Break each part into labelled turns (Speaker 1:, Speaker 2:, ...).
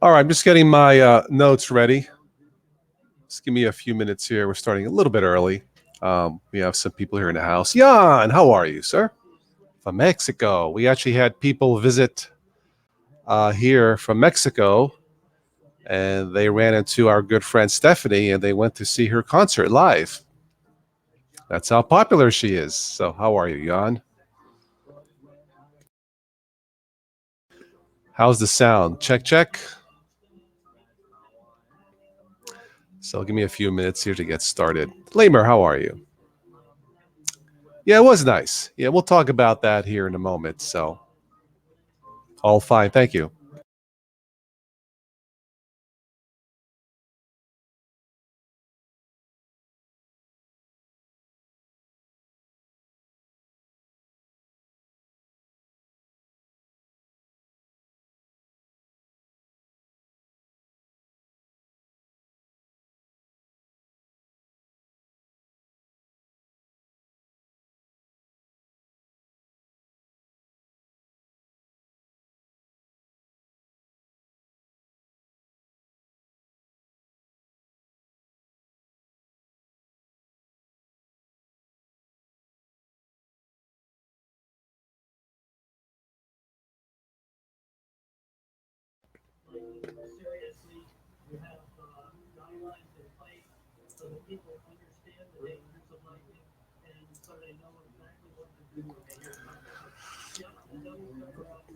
Speaker 1: All right, I'm just getting my notes ready. Just give me a few minutes here. We're starting a little bit early. We have some people here in the house. Jan, how are you, sir? From Mexico. We actually had people visit here from Mexico, and they ran into our good friend Stephanie, and they went to see her concert live. That's how popular she is. So, how are you, Jan? How's the sound? Check, check. So, give me a few minutes here to get started. Lamer, how are you? Yeah, it was nice. Yeah, we'll talk about that here in a moment. So, all fine. Thank you.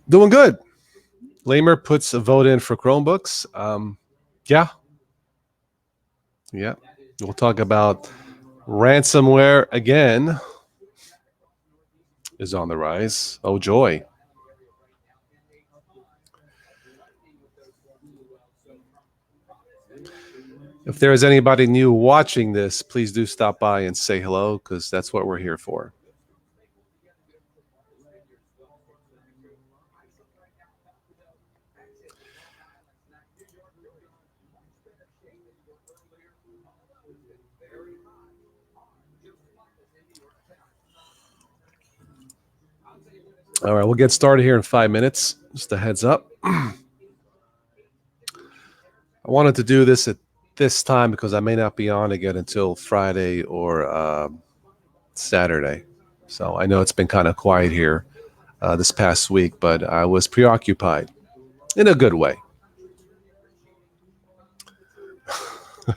Speaker 1: Doing good. Lamer puts a vote in for Chromebooks. Yeah, yeah. We'll talk about ransomware again is on the rise. Oh, joy. If there is anybody new watching this, please do stop by and say hello because that's what we're here for. All right, we'll get started here in 5 minutes. Just a heads up. I wanted to do this at this time because I may not be on again until Friday or Saturday. So I know it's been kind of quiet here this past week, but I was preoccupied in a good way.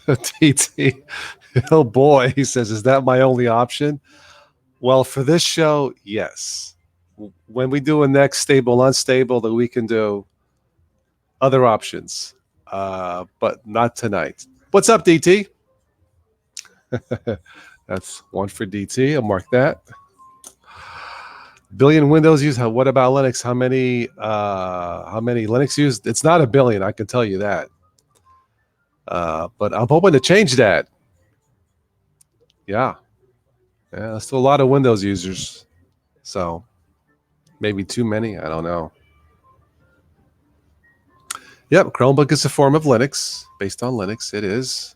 Speaker 1: TT, oh boy, he says, is that my only option? Well, for this show, yes. When we do a next stable, unstable, that we can do other options, but not tonight. What's up, DT? That's one for DT. I'll mark that. Billion Windows used. What about Linux? How many? How many Linux used? It's not a billion. I can tell you that. But I'm hoping to change that. Yeah, yeah. Still a lot of Windows users. So maybe too many. I don't know. Yep, Chromebook is a form of Linux, based on Linux. It is.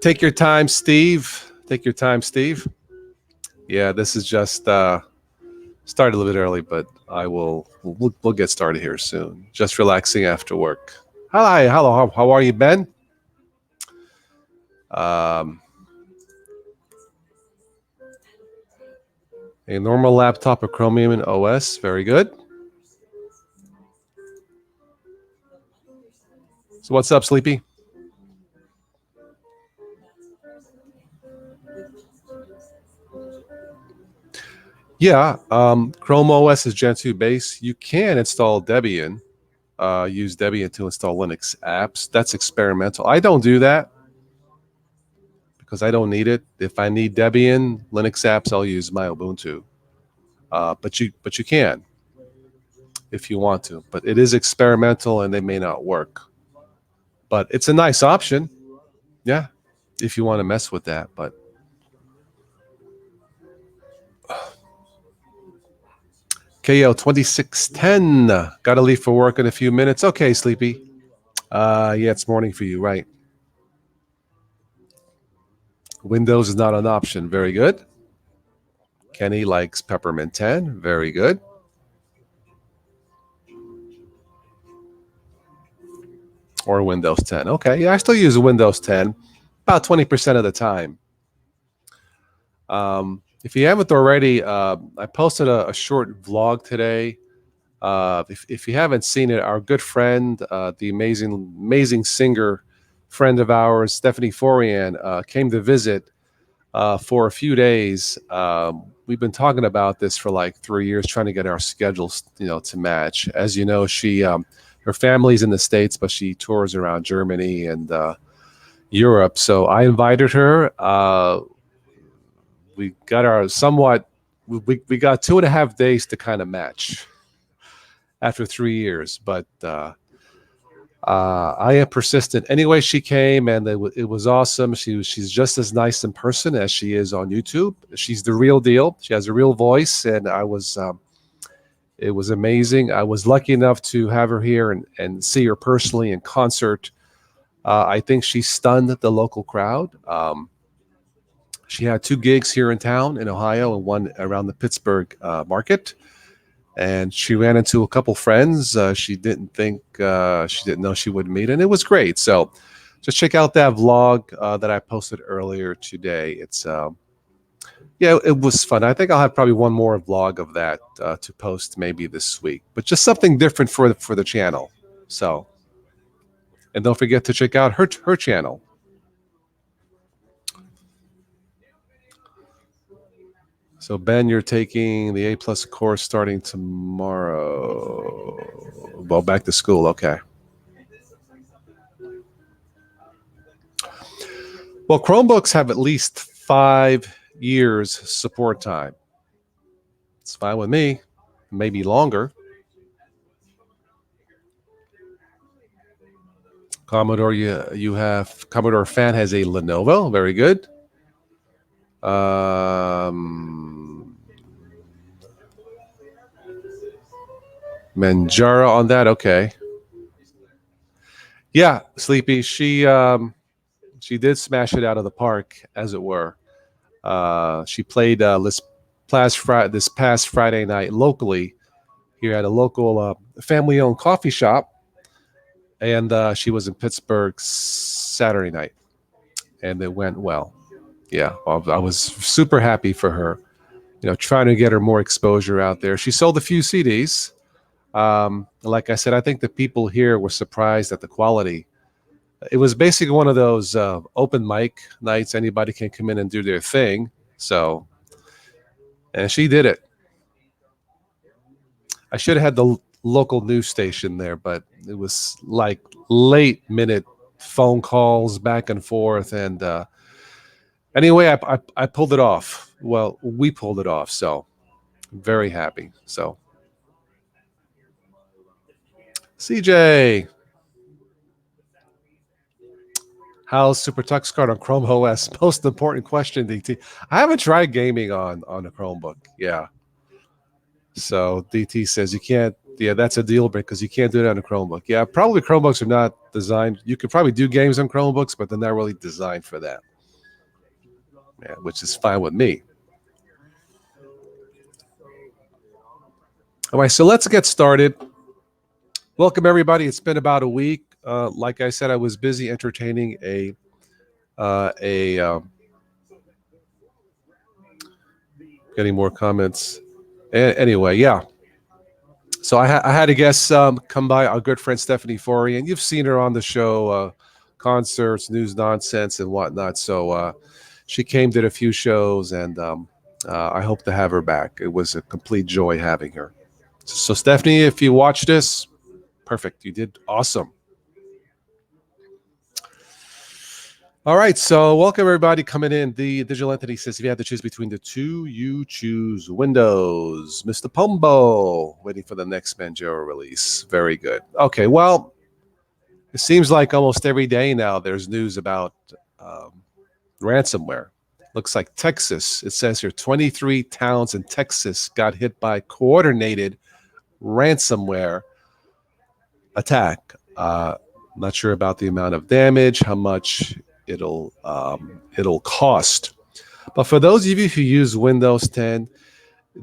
Speaker 1: Take your time, Steve. Take your time, Steve. Yeah, this is just started a little bit early, but we'll get started here soon. Just relaxing after work. Hi, hello. How are you, Ben? A normal laptop or Chromium OS. Very good. So what's up, Sleepy? Yeah, Chrome OS is Gen 2 base. You can install Debian, use Debian to install Linux apps. That's experimental. I don't do that because I don't need it. If I need Debian Linux apps, I'll use my Ubuntu. But you can if you want to. But it is experimental and they may not work. But it's a nice option. Yeah, if you want to mess with that. But KO 2610. Got to leave for work in a few minutes. Okay, Sleepy. Yeah, it's morning for you, right? Windows is not an option. Very good. Kenny likes Peppermint 10. Very good. Or Windows 10. Okay. Yeah, I still use Windows 10 about 20% of the time. If you haven't already, I posted a short vlog today. If you haven't seen it, our good friend, the amazing singer friend of ours, Stephanie Forian, came to visit for a few days. We've been talking about this for like 3 years, trying to get our schedules, to match. As you know, she her family's in the States, but she tours around Germany and Europe. So I invited her. We got our somewhat. We got 2.5 days to kind of match after 3 years, but I am persistent. Anyway, she came and it was awesome. She's just as nice in person as she is on YouTube. She's the real deal. She has a real voice, and it was amazing. I was lucky enough to have her here and see her personally in concert. I think she stunned the local crowd. She had 2 gigs here in town in Ohio and one around the Pittsburgh market. And she ran into a couple friends she didn't know she would meet, and it was great. So just check out that vlog that I posted earlier today. It's yeah, it was fun. I think I'll have probably one more vlog of that to post maybe this week, but just something different for the channel. So, and don't forget to check out her channel. So Ben, you're taking the A+ course starting tomorrow. Well, back to school. Okay. Well, Chromebooks have at least 5 years support time. It's fine with me. Maybe longer. Commodore, you have Commodore fan has a Lenovo. Very good. Manjaro on that. Okay. Yeah, Sleepy. She did smash it out of the park, as it were. She played this past Friday night locally here at a local family-owned coffee shop, and she was in Pittsburgh Saturday night, and it went well. Yeah, I was super happy for her. Trying to get her more exposure out there. She sold a few CDs. Like I said, I think the people here were surprised at the quality. It was basically one of those open mic nights. Anybody can come in and do their thing. So, and she did it. I should have had the local news station there, but it was like late minute phone calls back and forth. And anyway, I pulled it off. Well, we pulled it off. So, I'm very happy. So, CJ, how's Super Tux Card on Chrome OS? Most important question, DT. I haven't tried gaming on a Chromebook. Yeah. So DT says you can't. Yeah, that's a deal breaker because you can't do it on a Chromebook. Yeah, probably Chromebooks are not designed. You could probably do games on Chromebooks, but they're not really designed for that. Yeah, which is fine with me. All right, so let's get started. Welcome everybody. It's been about a week. Like I said, I was busy entertaining getting more comments. Anyway, yeah. So I had a guest come by, our good friend Stephanie Forey, and you've seen her on the show, concerts, news nonsense, and whatnot. So she came, did a few shows, and I hope to have her back. It was a complete joy having her. So Stephanie, if you watch this, perfect. You did awesome. All right, so welcome everybody coming in. The digital entity says if you had to choose between the two, you choose Windows. Mr. Pumbo, waiting for the next Manjaro release. Very good. Okay, well, it seems like almost every day now there's news about ransomware. Looks like Texas, it says here 23 towns in Texas got hit by coordinated ransomware attack. Not sure about the amount of damage, how much it'll cost. But for those of you who use Windows 10,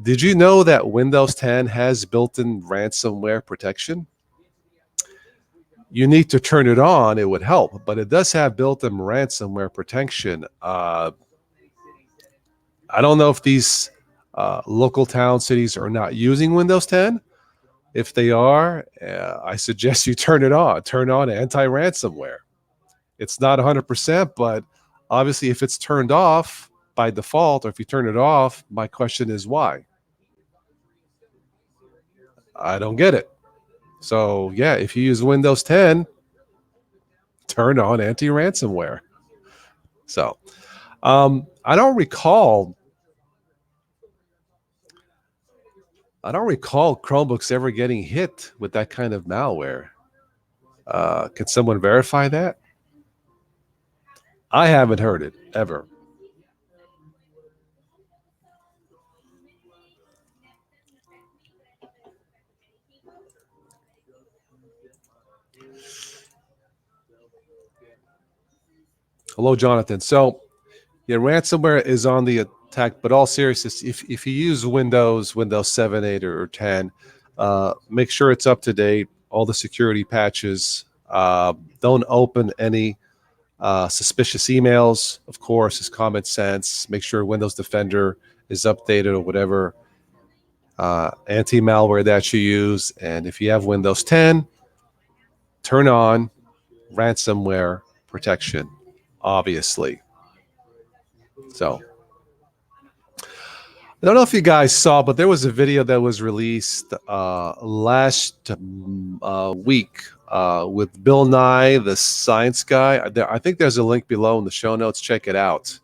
Speaker 1: did you know that Windows 10 has built-in ransomware protection? You need to turn it on, it would help, but it does have built-in ransomware protection. I don't know if these local town cities are not using Windows 10. If they are, I suggest you turn it on. Turn on anti-ransomware. It's not 100%, but obviously, if it's turned off by default, or if you turn it off, my question is why? I don't get it. So, yeah, if you use Windows 10, turn on anti-ransomware. So, I don't recall Chromebooks ever getting hit with that kind of malware. Can someone verify that? I haven't heard it ever. Hello, Jonathan. So, yeah, ransomware is on the attack, but all seriousness, if you use Windows 7, 8, or 10, make sure it's up to date, all the security patches. Don't open any suspicious emails, of course, is common sense. Make sure Windows Defender is updated or whatever anti-malware that you use. And if you have Windows 10, turn on ransomware protection, obviously. So I don't know if you guys saw, but there was a video that was released last week with Bill Nye, the science guy. I think there's a link below in the show notes. Check it out.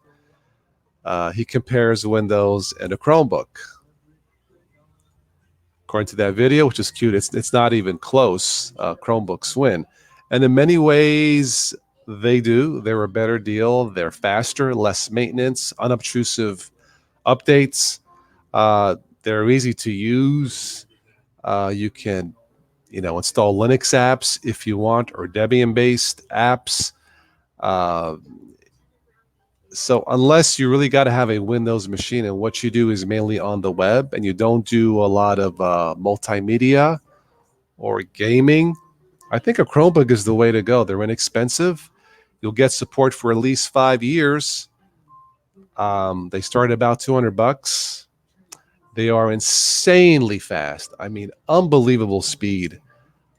Speaker 1: He compares Windows and a Chromebook. According to that video, which is cute, it's not even close. Chromebooks win. And in many ways, they do. They're a better deal. They're faster, less maintenance, unobtrusive updates. They're easy to use. You can, install Linux apps if you want, or Debian-based apps. So unless you really got to have a Windows machine and what you do is mainly on the web and you don't do a lot of multimedia or gaming, I think a Chromebook is the way to go. They're inexpensive. You'll get support for at least 5 years. They start at about $200. They are insanely fast. I mean, unbelievable speed.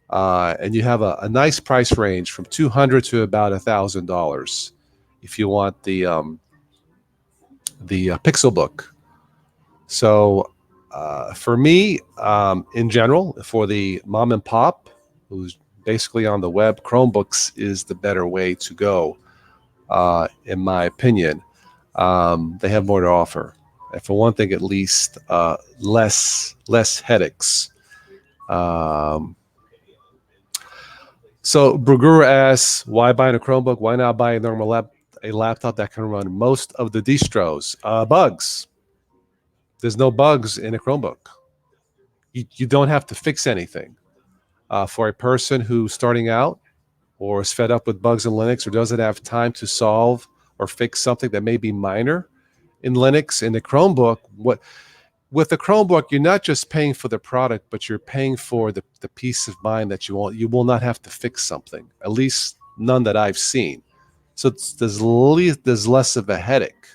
Speaker 1: And you have a nice price range from $200 to about $1,000 if you want the Pixelbook. So for me, in general, for the mom and pop who's basically on the web, Chromebooks is the better way to go, in my opinion. They have more to offer. And for one thing, at least, less headaches. So Brugura asks, why buy a Chromebook? Why not buy a normal a laptop that can run most of the distros? Bugs. There's no bugs in a Chromebook. You don't have to fix anything. For a person who's starting out or is fed up with bugs in Linux or doesn't have time to solve or fix something that may be minor in Linux, in the Chromebook, with the Chromebook, you're not just paying for the product, but you're paying for the peace of mind that you want. You will not have to fix something, at least none that I've seen. So there's less of a headache.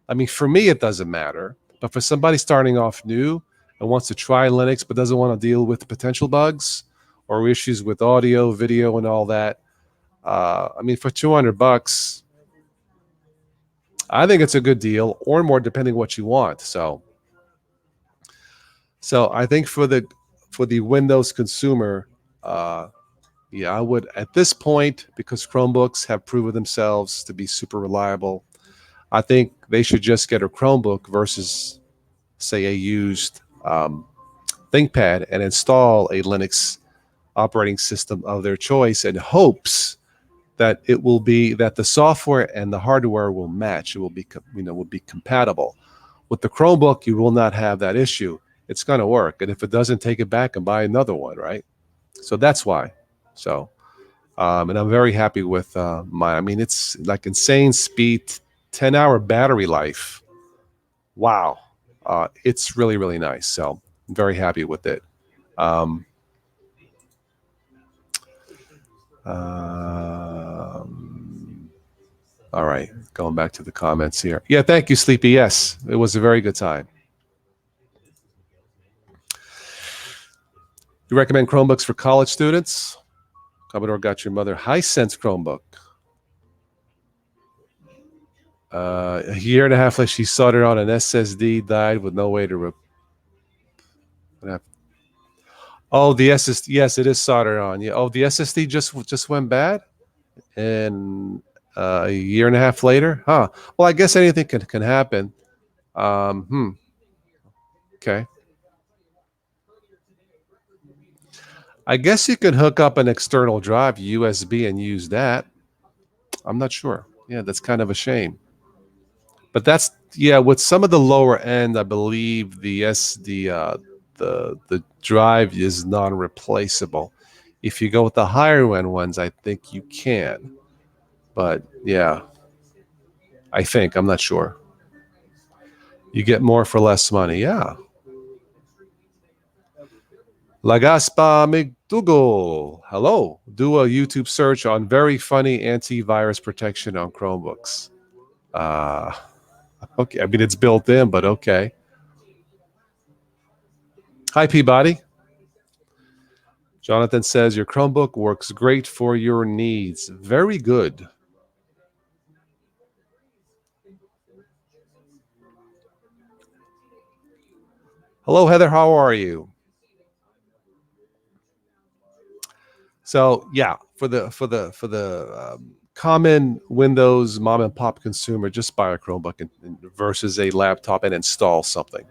Speaker 1: I mean, for me, it doesn't matter. But for somebody starting off new and wants to try Linux but doesn't want to deal with potential bugs or issues with audio, video, and all that, I mean, for $200, I think it's a good deal, or more, depending what you want. So I think for the Windows consumer, yeah, I would at this point, because Chromebooks have proven themselves to be super reliable. I think they should just get a Chromebook versus, say, a used ThinkPad and install a Linux operating system of their choice in hopes that it will be that the software and the hardware will match. It will be will be compatible. With the Chromebook, you will not have that issue. It's going to work, and if it doesn't, take it back and buy another one, right? So that's why. So And I'm very happy with my. I mean, it's like insane speed, 10-hour battery life. Wow, it's really really nice. So I'm very happy with it. Um, um, all right, going back to the comments here. Yeah, thank you, Sleepy. Yes, it was a very good time. You recommend Chromebooks for college students? Commodore got your mother Hisense Chromebook. A year and a half later, she soldered on an SSD, died with no way to. Oh, the SSD. Yes, it is soldered on. Yeah. Oh, the SSD just went bad, and a year and a half later, huh? Well, I guess anything can happen. Hmm. Okay. I guess you can hook up an external drive, USB, and use that. I'm not sure. Yeah, that's kind of a shame. But that's yeah. With some of the lower end, I believe the drive is non-replaceable. If you go with the higher end ones, I think you can. But yeah, I think I'm not sure. You get more for less money. Yeah. Lagaspa McDougall. Hello. Do a YouTube search on very funny antivirus protection on Chromebooks. Uh, okay. I mean, it's built in, but okay. Hi, Peabody. Jonathan says your Chromebook works great for your needs. Very good. Hello, Heather. How are you? So yeah, for the common Windows mom and pop consumer, just buy a Chromebook versus a laptop and install something.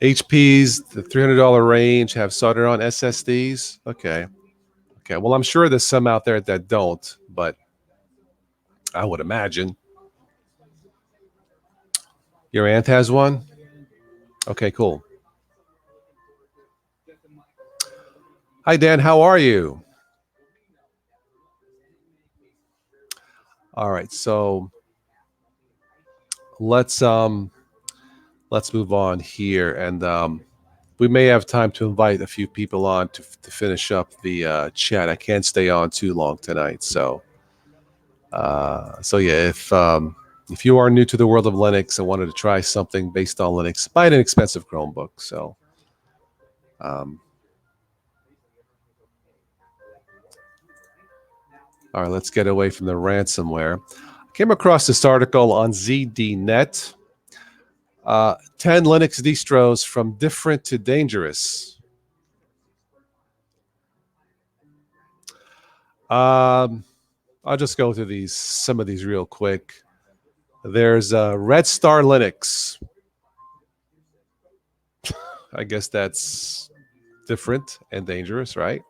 Speaker 1: HP's the $300 range have soldered on SSDs. Okay, okay. Well, I'm sure there's some out there that don't, but I would imagine your aunt has one. Okay, cool. Hi, Dan. How are you? All right, so let's um let's move on here, and we may have time to invite a few people on to finish up the chat. I can't stay on too long tonight, so yeah, if you are new to the world of Linux and wanted to try something based on Linux, buy an inexpensive Chromebook. So, um, all right, let's get away from the ransomware. I came across this article on ZDNet. 10 Linux distros from different to dangerous. Um, I'll just go through some of these real quick. There's Red Star Linux. I guess that's different and dangerous, right?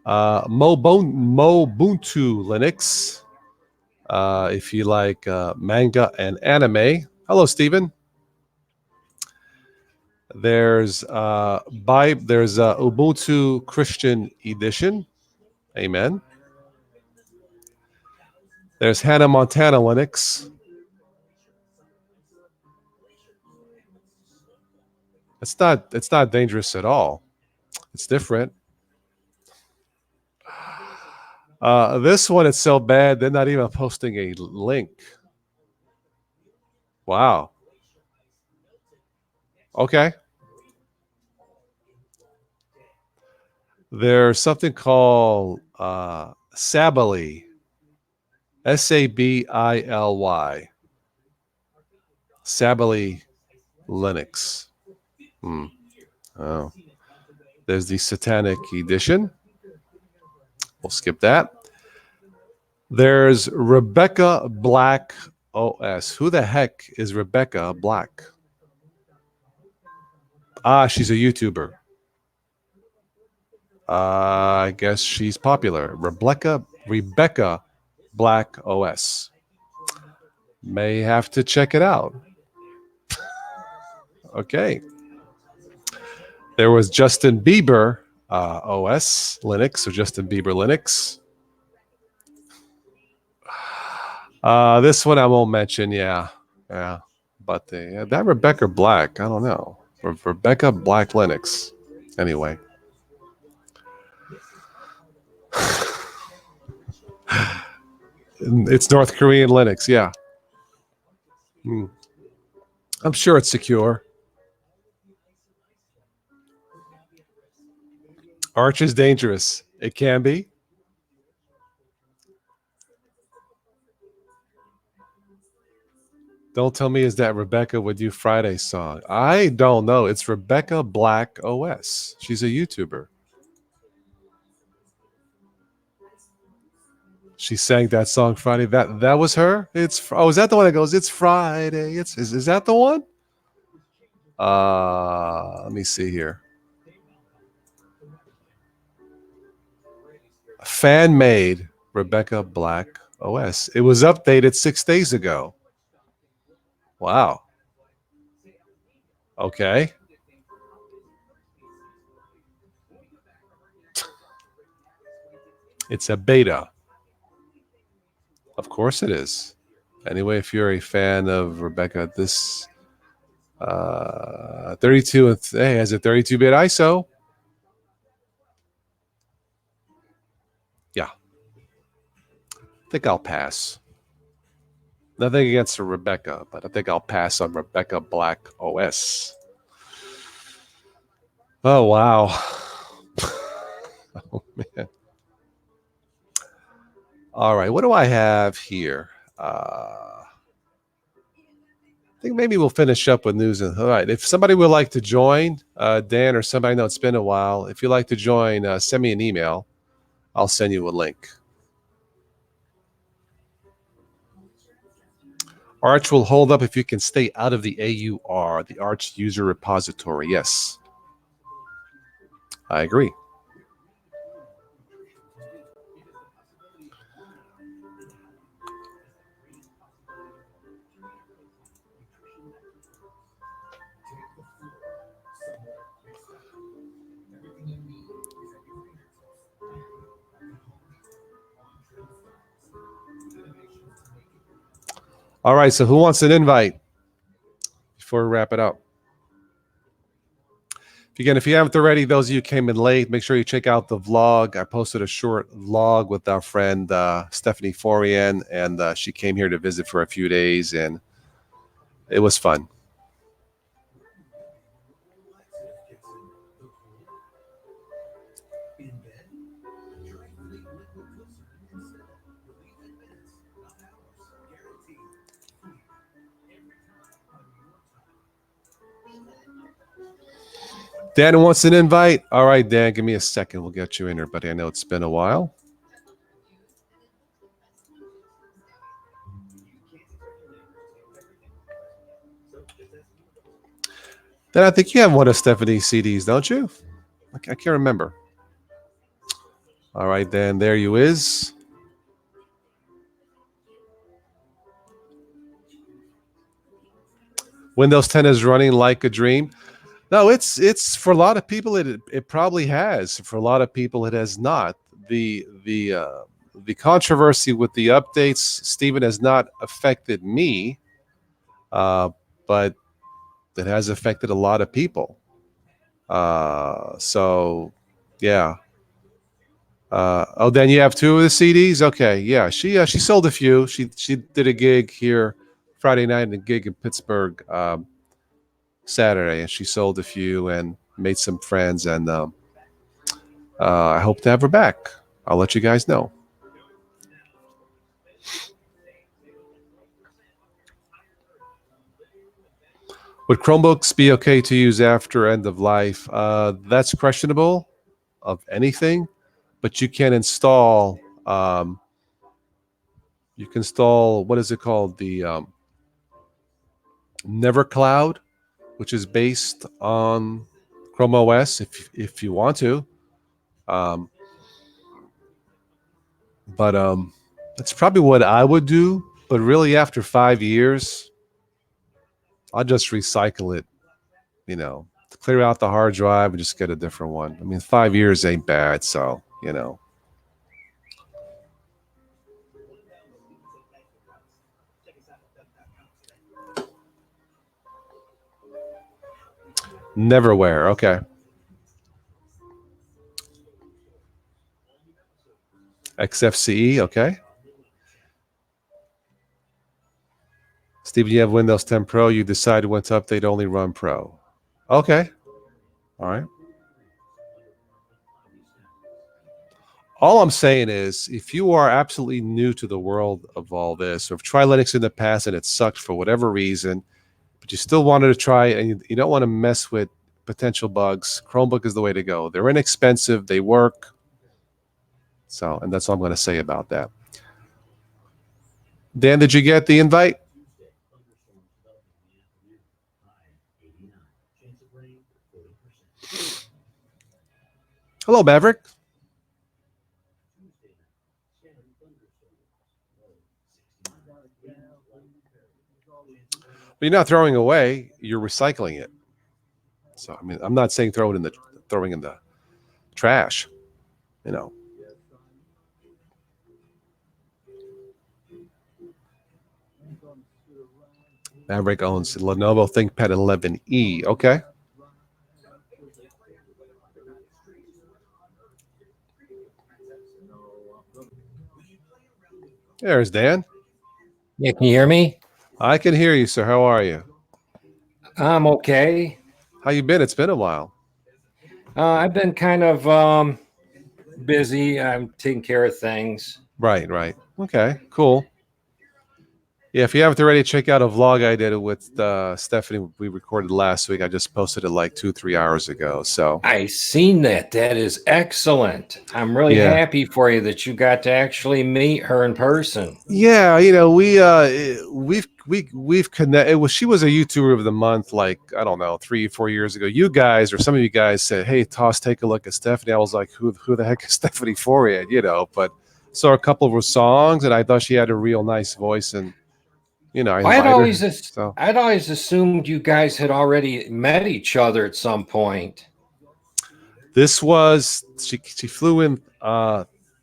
Speaker 1: Mobuntu Linux. If you like manga and anime. Hello, Stephen. There's there's Ubuntu Christian Edition. Amen. There's Hannah Montana Linux. It's not dangerous at all. It's different. This one is so bad they're not even posting a link. Wow. Okay. There's something called Sabily. Sabily. Sabily Linux. Hmm. Oh. There's the Satanic Edition. We'll skip that. There's Rebecca Black OS. Who the heck is Rebecca Black? She's a YouTuber. I guess she's popular. Rebecca Black OS. May have to check it out. Okay. There was Justin Bieber OS Linux, or Justin Bieber Linux. This one I won't mention. Yeah, yeah. But that Rebecca Black, I don't know. Rebecca Black Linux. Anyway, it's North Korean Linux. Yeah, I'm sure it's secure. Arch is dangerous. It can be. Don't tell me is that Rebecca with You Friday song. I don't know. It's Rebecca Black OS. She's a YouTuber. She sang that song Friday. That was her. Is that the one that goes? It's Friday. Is that the one? Let me see here. Fan made Rebecca Black OS. It was updated 6 days ago. Wow. Okay. It's a beta. Of course it is. Anyway, if you're a fan of Rebecca, this 32 hey, has a 32-bit ISO. Yeah. I think I'll pass. Nothing against Rebecca, but I think I'll pass on Rebecca Black OS. Oh wow. Oh man. All right, what do I have here? I think maybe we'll finish up with news. All right, if somebody would like to join, Dan or somebody, I know it's been a while. If you'd like to join, send me an email. I'll send you a link. Arch will hold up if you can stay out of the AUR, the Arch user repository. Yes, I agree. All right, so who wants an invite before we wrap it up? Again, if you haven't already, those of you who came in late, make sure you check out the vlog. I posted a short vlog with our friend Stephanie Forian, and she came here to visit for a few days, and it was fun. Dan wants an invite. All right, Dan, give me a second. We'll get you in here, buddy. I know it's been a while. Dan, I think you have one of Stephanie's CDs, don't you? I can't remember. All right, Dan, there you is. Windows 10 is running like a dream. No, it's for a lot of people it probably has. For a lot of people it has not. The controversy with the updates, Stephen, has not affected me, but it has affected a lot of people. So yeah. Then you have two of the CDs. Okay, yeah. She sold a few. She did a gig here Friday night and a gig in Pittsburgh Saturday, and she sold a few and made some friends. And I hope to have her back. I'll let you guys know. Would Chromebooks be okay to use after end of life? That's questionable of anything, but you can install. You can install, what is it called? The Never Cloud, which is based on Chrome OS, if you want to. But that's probably what I would do. But really, after 5 years, I'll just recycle it clear out the hard drive and just get a different one. I mean, 5 years ain't bad, so. Neverwhere. Okay. XFCE. Okay. Steven, you have Windows 10 Pro. You decide when to update, only run Pro. Okay. All right. All I'm saying is, if you are absolutely new to the world of all this, or have tried Linux in the past and it sucked for whatever reason, but you still wanted to try and you don't want to mess with potential bugs, Chromebook is the way to go. They're inexpensive, they work. So, and that's all I'm going to say about that. Dan, did you get the invite? Hello, Maverick. But you're not throwing away; you're recycling it. So, I mean, I'm not saying throwing in the trash. You know. Maverick owns Lenovo ThinkPad 11E. Okay. There's Dan.
Speaker 2: Yeah, can you hear me?
Speaker 1: I can hear you, sir. How are you?
Speaker 2: I'm okay.
Speaker 1: How you been? It's been a while.
Speaker 2: I've been kind of busy. I'm taking care of things.
Speaker 1: Right. Okay, cool. Yeah, if you haven't already, check out a vlog I did with Stephanie. We recorded last week. I just posted it like 2-3 hours ago. So
Speaker 2: I seen that. That is excellent. I'm really
Speaker 1: yeah,
Speaker 2: happy for you that you got to actually meet her in person.
Speaker 1: yeah. We've connected. She was a YouTuber of the month, like I don't know, 3-4 years ago. You guys or some of you guys said, "Hey, Toss, take a look at Stephanie." I was like, "Who the heck is Stephanie Fourier?" But saw a couple of her songs, and I thought she had a real nice voice, and I invited her. So
Speaker 2: I'd always assumed you guys had already met each other at some point.
Speaker 1: this was she flew in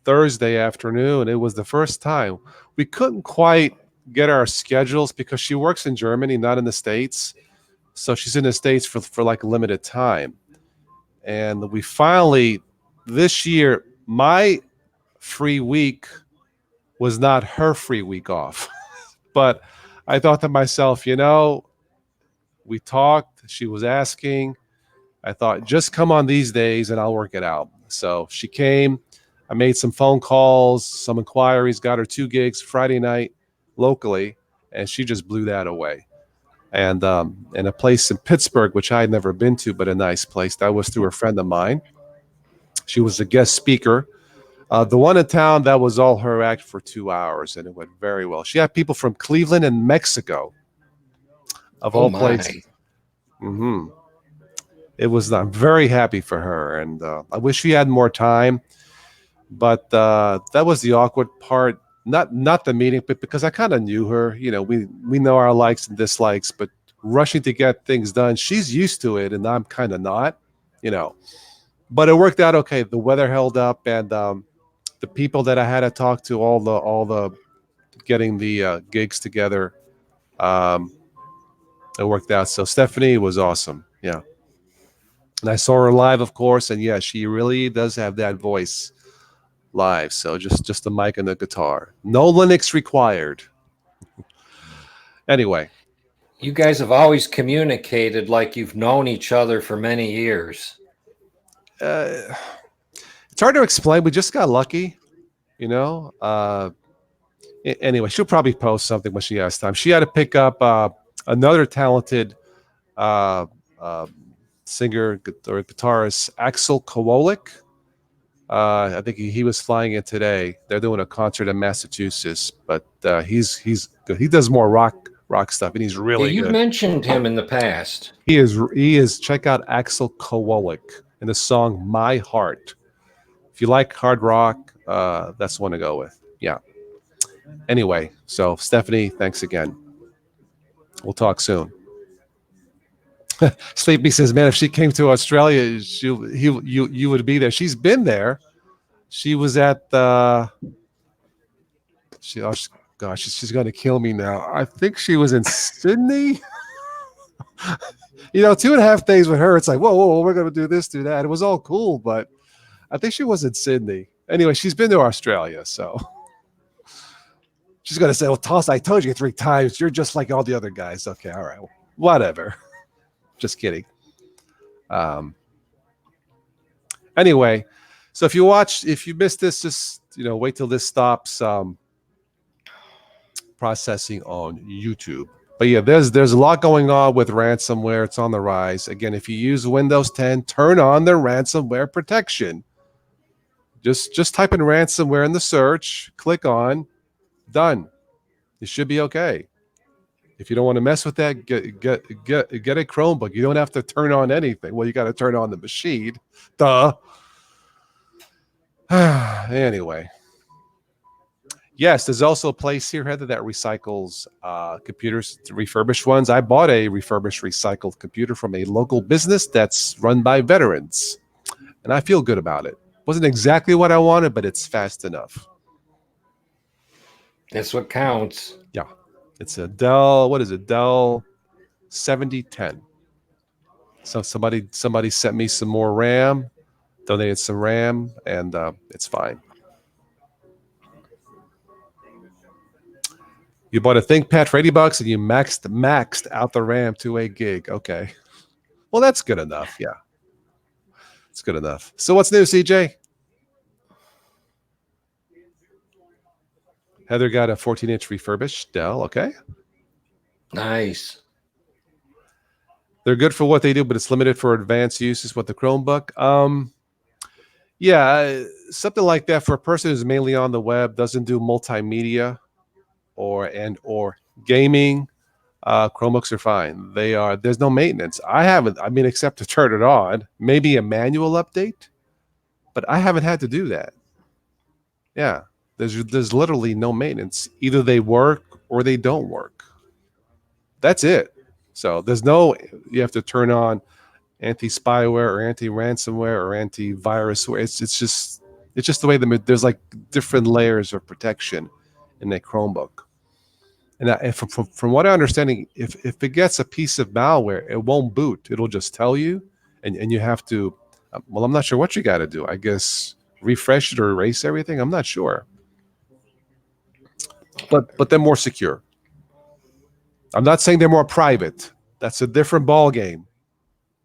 Speaker 1: Thursday afternoon. It was the first time. We couldn't quite get our schedules because she works in Germany, not in the States. So she's in the States for like a limited time. And we finally, this year, my free week was not her free week off. But I thought to myself, we talked, she was asking. I thought, just come on these days and I'll work it out. So she came. I made some phone calls, some inquiries, got her 2 gigs Friday night locally, and she just blew that away. And in a place in Pittsburgh, which I had never been to, but a nice place. That was through a friend of mine. She was a guest speaker. The one in town, that was all her act for 2 hours, and it went very well. She had people from Cleveland and Mexico, of
Speaker 2: Oh
Speaker 1: all
Speaker 2: my.
Speaker 1: places. Mm-hmm. It was. I'm very happy for her, and I wish she had more time. But that was the awkward part. Not the meeting, but because I kind of knew her. We know our likes and dislikes, but rushing to get things done, she's used to it, and I'm kind of not. You know, but it worked out okay. The weather held up, and the people that I had to talk to, all the getting the gigs together, um, it worked out. So Stephanie was awesome. Yeah. And I saw her live, of course, and yeah, she really does have that voice live. So just the mic and the guitar. No Linux required. Anyway,
Speaker 2: You guys have always communicated like you've known each other for many years.
Speaker 1: uh, it's hard to explain. We just got lucky, you know. Anyway, she'll probably post something when she has time. She had to pick up another talented uh, uh, singer or guitarist, Axel Kowalik. I think he was flying in today. They're doing a concert in Massachusetts, but he does more rock stuff, and he's
Speaker 2: Yeah,
Speaker 1: really
Speaker 2: you've
Speaker 1: good.
Speaker 2: mentioned him in the past.
Speaker 1: He is. Check out Axel Kowalik and the song "My Heart." If you like hard rock, that's the one to go with. Yeah. Anyway, so Stephanie, thanks again. We'll talk soon. Sleepy says, "Man, if she came to Australia, you would be there." She's been there. She was at the. She, oh, gosh, she's going to kill me now. I think she was in Sydney. 2.5 days with her. It's like, whoa, whoa, we're going to do this, do that. It was all cool, but I think she was in Sydney. Anyway, she's been to Australia, so she's going to say, "Well, Toss, I told you 3 times. You're just like all the other guys." Okay, all right, whatever. Just kidding. Um, anyway, so if you missed this, just wait till this stops processing on YouTube. But yeah, there's a lot going on with ransomware. It's on the rise. Again, if you use Windows 10, turn on the ransomware protection. Just type in ransomware in the search, click on, done. You should be okay. If you don't want to mess with that, get a Chromebook. You don't have to turn on anything. Well, you got to turn on the machine. Duh. Anyway. Yes, there's also a place here, Heather, that recycles computers, refurbished ones. I bought a refurbished, recycled computer from a local business that's run by veterans, and I feel good about it. Wasn't exactly what I wanted, but it's fast enough.
Speaker 2: That's what counts.
Speaker 1: Yeah, it's a Dell. What is it? Dell 7010. So somebody sent me some more RAM, donated some RAM, and it's fine. You bought a ThinkPad for $80 and you maxed out the RAM to 8 gig. Okay. Well, that's good enough. Yeah. It's good enough. So what's new, CJ? Heather got a 14-inch refurbished Dell. Okay.
Speaker 2: Nice.
Speaker 1: They're good for what they do, but it's limited for advanced uses with the Chromebook. Yeah, something like that for a person who's mainly on the web, doesn't do multimedia or gaming. Chromebooks are fine. There's no maintenance. Except to turn it on, maybe a manual update, but I haven't had to do that. Yeah, there's literally no maintenance. Either they work or they don't work. That's it. So you have to turn on anti-spyware or anti-ransomware or anti-virus. It's just the way there's like different layers of protection in a Chromebook. And from what I understand, if it gets a piece of malware, it won't boot. It'll just tell you, and you have to. Well, I'm not sure what you got to do. I guess refresh it or erase everything. I'm not sure, but they're more secure. I'm not saying they're more private. That's a different ball game.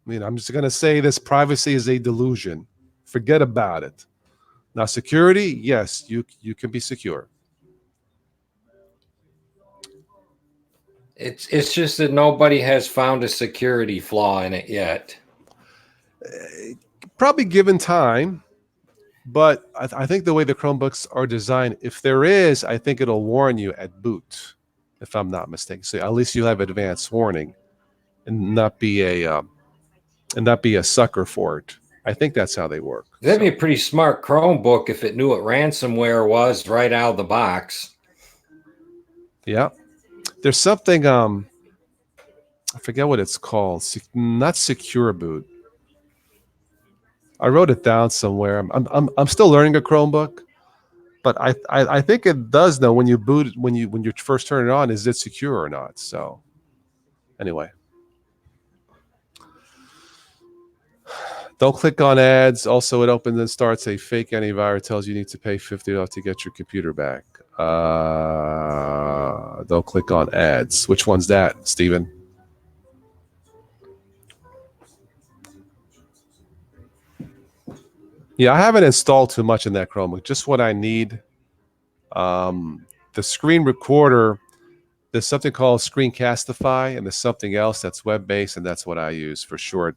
Speaker 1: I'm just gonna say this: privacy is a delusion. Forget about it. Now, security, yes, you can be secure.
Speaker 2: It's just that nobody has found a security flaw in it yet.
Speaker 1: Probably given time, but I think the way the Chromebooks are designed, if there is, I think it'll warn you at boot, if I'm not mistaken. So at least you'll have advanced warning, and not be a sucker for it. I think that's how they work.
Speaker 2: That'd be a pretty smart Chromebook if it knew what ransomware was right out of the box.
Speaker 1: Yeah. There's something I forget what it's called. Not secure boot. I wrote it down somewhere. I'm still learning a Chromebook, but I think it does know when you boot when you first turn it on, is it secure or not. So anyway, don't click on ads. Also, it opens and starts a fake antivirus. Tells you need to pay $50 to get your computer back. Don't click on ads. Which one's that, Steven? Yeah, I haven't installed too much in that Chromebook. Just what I need. The screen recorder, there's something called Screencastify, and there's something else that's web-based, and that's what I use for short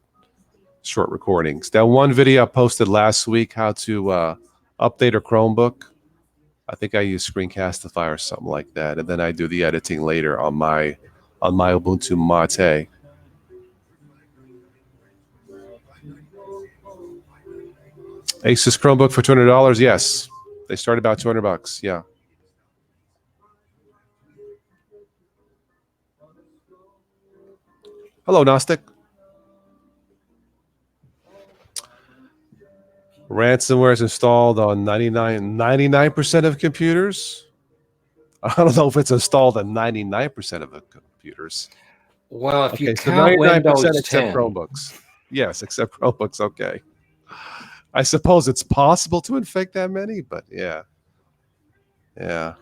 Speaker 1: recordings. That one video I posted last week, how to update a Chromebook, I think I use Screencastify or something like that, and then I do the editing later on my Ubuntu Mate. Asus Chromebook for $200. Yes, they start about $200. Yeah. Hello, Gnostic. Ransomware is installed on 99% of computers. I don't know if it's installed on 99% of the computers.
Speaker 2: Well, if you
Speaker 1: Okay, so
Speaker 2: count
Speaker 1: 99%
Speaker 2: Windows
Speaker 1: except
Speaker 2: 10,
Speaker 1: Chromebooks. Yes, except Chromebooks. Okay. I suppose it's possible to infect that many, but yeah. Yeah.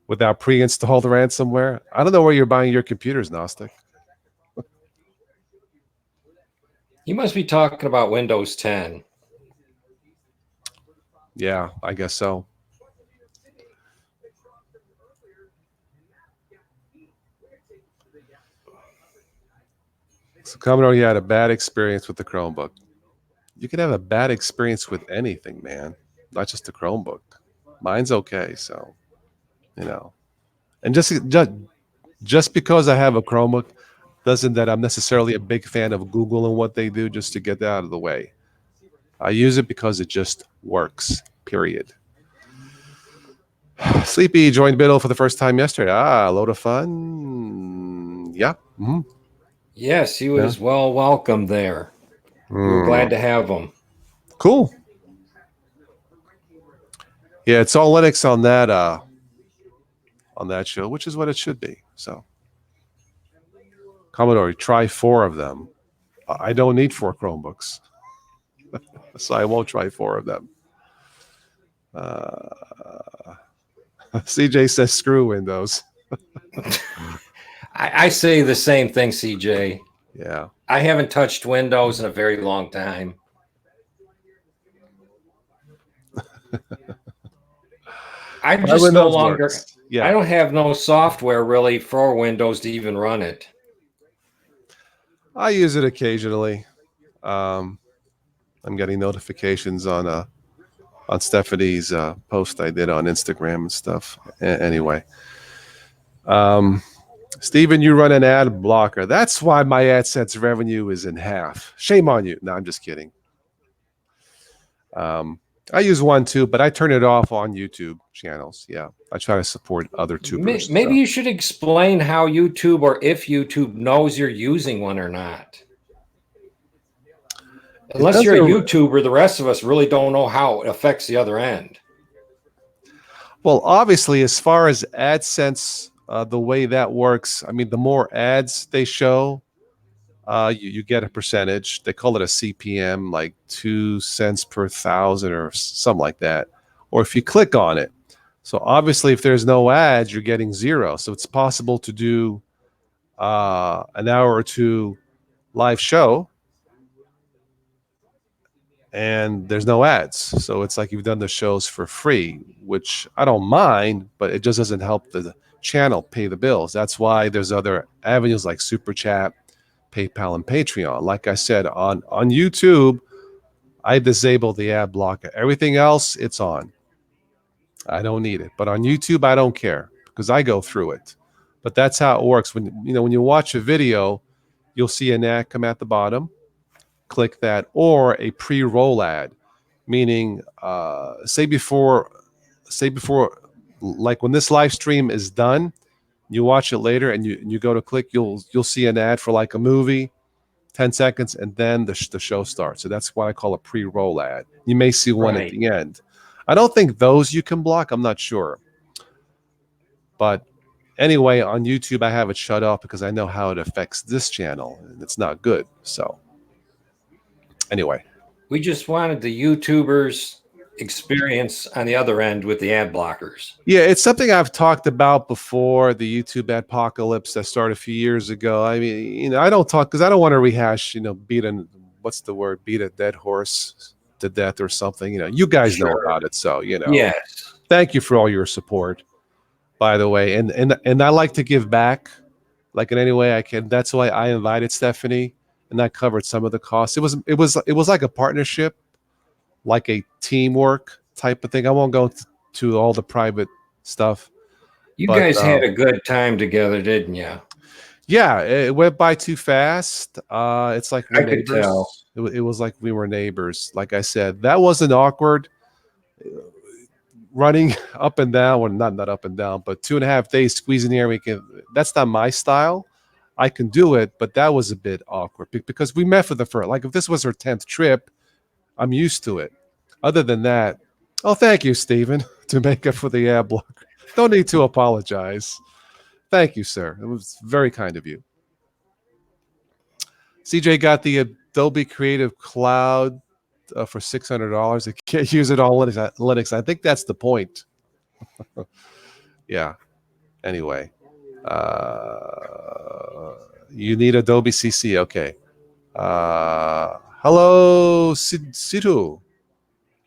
Speaker 1: Without pre-installed ransomware. I don't know where you're buying your computers, Gnostic.
Speaker 2: you must be talking about Windows 10.
Speaker 1: Yeah, I guess so. So Commodore, you had a bad experience with the Chromebook. You can have a bad experience with anything, man, not just the Chromebook. Mine's okay, so you know. And just because I have a Chromebook doesn't that I'm necessarily a big fan of Google and what they do. Just to get that out of the way, I use it because it just works. Period. Sleepy joined Biddle for the first time yesterday. Ah, a load of fun. Yeah.
Speaker 2: Yes, he
Speaker 1: Yeah.
Speaker 2: was well welcome there. We were glad
Speaker 1: Mm.
Speaker 2: to have him.
Speaker 1: Cool. Yeah, it's all Linux on that show, which is what it should be. So Commodore, try 4 of them. I don't need 4 Chromebooks, so I won't try 4 of them. Uh, CJ says screw Windows.
Speaker 2: I say the same thing, CJ.
Speaker 1: Yeah.
Speaker 2: I haven't touched Windows in a very long time. I
Speaker 1: My
Speaker 2: just no
Speaker 1: Windows
Speaker 2: longer,
Speaker 1: works.
Speaker 2: I
Speaker 1: Yeah.
Speaker 2: don't have no software really for Windows to even run it.
Speaker 1: I use it occasionally. Um, I'm getting notifications on Stephanie's post I did on Instagram and stuff. Anyway, um, Steven, you run an ad blocker. That's why my AdSense revenue is in half. Shame on you. No, I'm just kidding. I use one too, but I turn it off on YouTube channels. Yeah, I try to support other tubers.
Speaker 2: Maybe
Speaker 1: So.
Speaker 2: you should explain how YouTube or if YouTube knows you're using one or not.
Speaker 1: It
Speaker 2: Unless you're a
Speaker 1: doesn't.
Speaker 2: YouTuber, the rest of us really don't know how it affects the other end.
Speaker 1: Well, obviously, as far as AdSense, the way that works, I mean, the more ads they show, you get a percentage. They call it a CPM, like 2 cents per thousand or something like that. Or if you click on it. So obviously, if there's no ads, you're getting zero. So it's possible to do an hour or two live show and there's no ads. So it's like you've done the shows for free, which I don't mind, but it just doesn't help the channel pay the bills. That's why there's other avenues like Super Chat, PayPal, and Patreon. Like I said, on YouTube, I disable the ad blocker. Everything else, it's on. I don't need it. But on YouTube, I don't care because I go through it. But that's how it works. When you watch a video, you'll see an ad come at the bottom. Click that, or a pre-roll ad, meaning say before like when this live stream is done, you watch it later and you go to click, you'll see an ad for like a movie, 10 seconds, and then the show starts. So that's what I call a pre-roll ad. You may see one at
Speaker 2: Right.
Speaker 1: the end. I don't think those you can block. I'm not sure. But anyway, on YouTube, I have it shut off because I know how it affects this channel, and it's not good. So anyway,
Speaker 2: We just wanted the YouTubers' experience on the other end with the ad blockers.
Speaker 1: yeah, it's something I've talked about before. The YouTube apocalypse that started a few years ago. I mean, I don't talk because I don't want to rehash. What's the word? Beat a dead horse to death or something. You guys know
Speaker 2: Sure.
Speaker 1: about it, so
Speaker 2: Yes.
Speaker 1: Thank you for all your support, by the way, and I like to give back, like in any way I can. That's why I invited Stephanie, and that covered some of the costs. It was like a partnership, like a teamwork type of thing. I won't go to all the private stuff,
Speaker 2: You
Speaker 1: but
Speaker 2: guys had a good time together, didn't you?
Speaker 1: yeah, it went by too fast. It's like we're
Speaker 2: I could tell.
Speaker 1: neighbors. It was like we were neighbors. Like I said, that wasn't awkward. Running up and down, well, not up and down, but 2.5 days squeezing the air weekend. That's not my style. I can do it, but that was a bit awkward because we met for the first. Like if this was her 10th trip, I'm used to it. Other than that, oh, thank you, Stephen, to make up for the ad block. Don't need to apologize. Thank you, sir. It was very kind of you. CJ got the Adobe Creative Cloud for $600. They can't use it on Linux. I think that's the point. Yeah. Anyway, you need Adobe CC. Okay. Hello, Situ.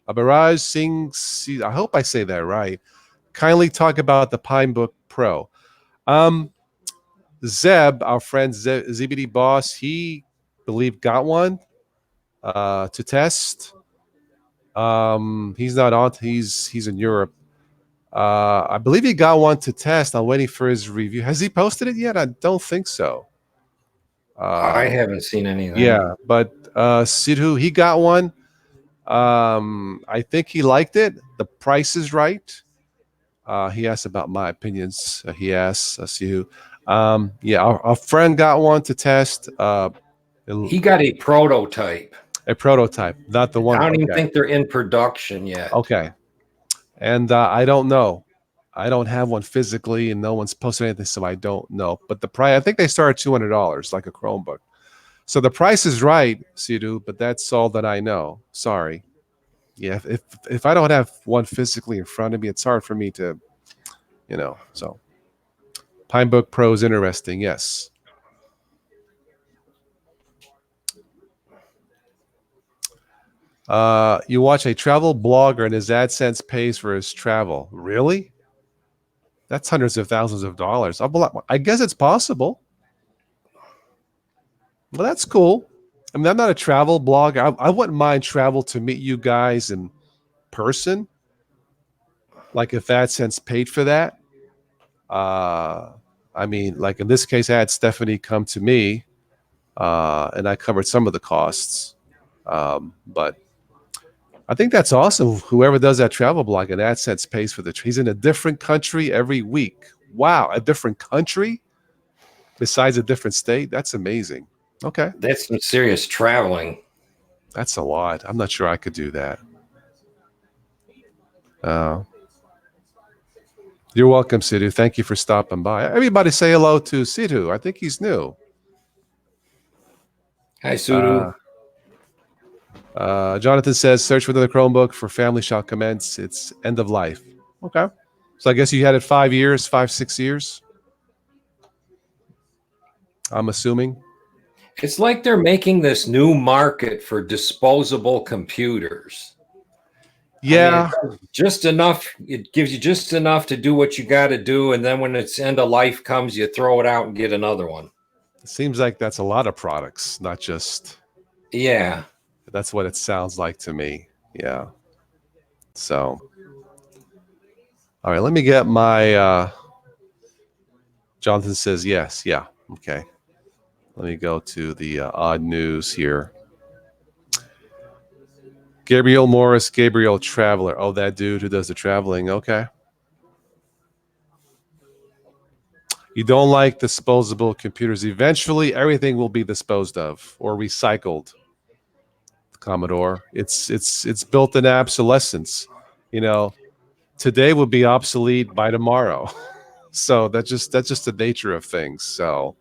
Speaker 1: Abaraj Singh. I hope I say that right. Kindly talk about the Pinebook Pro. Um, Zeb, our friend ZBD boss, he believe got one to test. He's not on. He's in Europe. I believe he got one to test. I'm waiting for his review. Has he posted it yet? I don't think so.
Speaker 2: I haven't seen anything.
Speaker 1: Yeah, but Sidhu, he got one. I think he liked it. The price is right. He asked about my opinions. He asked Sidhu. Yeah, our friend got one to test.
Speaker 2: He got a prototype.
Speaker 1: A prototype, not the
Speaker 2: I
Speaker 1: one.
Speaker 2: don't even
Speaker 1: Okay.
Speaker 2: think they're in production yet.
Speaker 1: Okay. And I don't know. I don't have one physically, and no one's posted anything, so I don't know. But the price, I think they start at $200, like a Chromebook. So the price is right, Sidhu, but that's all that I know. Sorry. Yeah, if I don't have one physically in front of me, it's hard for me to, So Pinebook Pro is interesting. Yes. You watch a travel blogger and his AdSense pays for his travel. Really? That's hundreds of thousands of dollars. I guess it's possible. Well, that's cool. I mean, I'm not a travel blogger. I wouldn't mind travel to meet you guys in person. Like if AdSense paid for that. I mean, like in this case, I had Stephanie come to me, and I covered some of the costs. But I think that's awesome. Whoever does that travel blog and AdSense pays for the. He's in a different country every week. Wow, a different country besides a different state. That's amazing. Okay,
Speaker 2: That's some serious traveling.
Speaker 1: that's a lot. I'm not sure I could do that. Uh, you're welcome, Sidhu. Thank you for stopping by. Everybody say hello to Sidhu. I think he's new.
Speaker 2: Hi, Sudu.
Speaker 1: Jonathan says, search for the Chromebook for family shall commence. It's end of life. Okay. So I guess you had it 5 years, 6 years. I'm assuming.
Speaker 2: It's like they're making this new market for disposable computers.
Speaker 1: Yeah.
Speaker 2: I mean, just enough. It gives you just enough to do what you got to do. And then when its end of life comes, you throw it out and get another one.
Speaker 1: It seems like that's a lot of products, not just.
Speaker 2: Yeah.
Speaker 1: That's what it sounds like to me. Yeah. So, all right, let me get my. Jonathan says yes. Yeah. Okay. Let me go to the odd news here. Gabriel Morris, Gabriel Traveler. Oh, that dude who does the traveling. Okay. You don't like disposable computers. Eventually, everything will be disposed of or recycled. Commodore, it's built in obsolescence. Today will be obsolete by tomorrow. So that's just the nature of things. So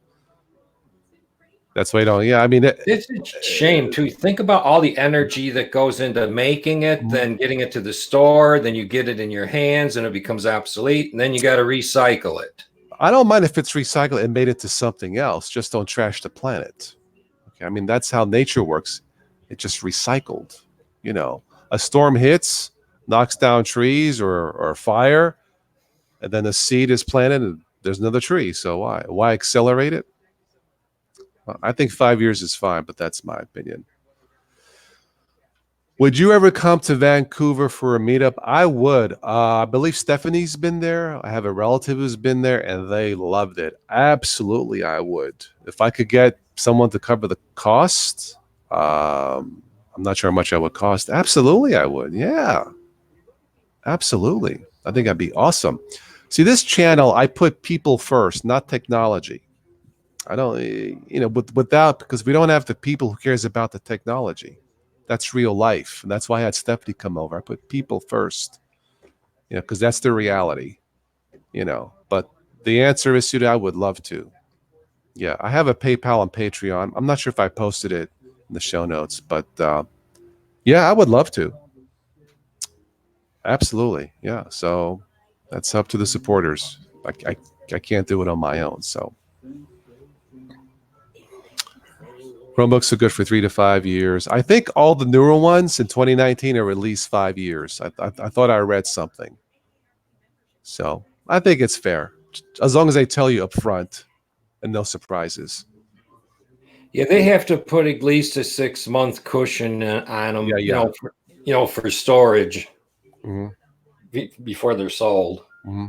Speaker 1: that's why I don't. Yeah, I mean,
Speaker 2: it's a shame too. Think about all the energy that goes into making it, then getting it to the store, then you get it in your hands and it becomes obsolete, and then you got to recycle it.
Speaker 1: I don't mind if it's recycled and made it to something else. Just don't trash the planet. Okay, I mean that's how nature works. It just recycled. A storm hits, knocks down trees or fire, and then a seed is planted and there's another tree. So why accelerate it? I think 5 years is fine, but that's my opinion. Would you ever come to Vancouver for a meetup? I would. I believe Stephanie's been there. I have a relative who's been there, and they loved it. Absolutely, I would. If I could get someone to cover the cost, I'm not sure how much I would cost. Absolutely, I would. Yeah, absolutely. I think that'd be awesome. See, this channel, I put people first, not technology. I don't, without, because we don't have the people who cares about the technology. That's real life. And that's why I had Stephanie come over. I put people first, because that's the reality, But the answer is, I would love to. Yeah, I have a PayPal and Patreon. I'm not sure if I posted it in the show notes, but yeah, I would love to. Absolutely. Yeah. So that's up to the supporters. I can't do it on my own. So Chromebooks are good for 3 to 5 years. I think all the newer ones in 2019 are at least 5 years. I thought I read something. So I think it's fair, as long as they tell you up front and no surprises.
Speaker 2: Yeah, they have to put at least a 6 month cushion on
Speaker 1: Yeah,
Speaker 2: them,
Speaker 1: yeah.
Speaker 2: for storage
Speaker 1: Hmm.
Speaker 2: before they're sold.
Speaker 1: Hmm.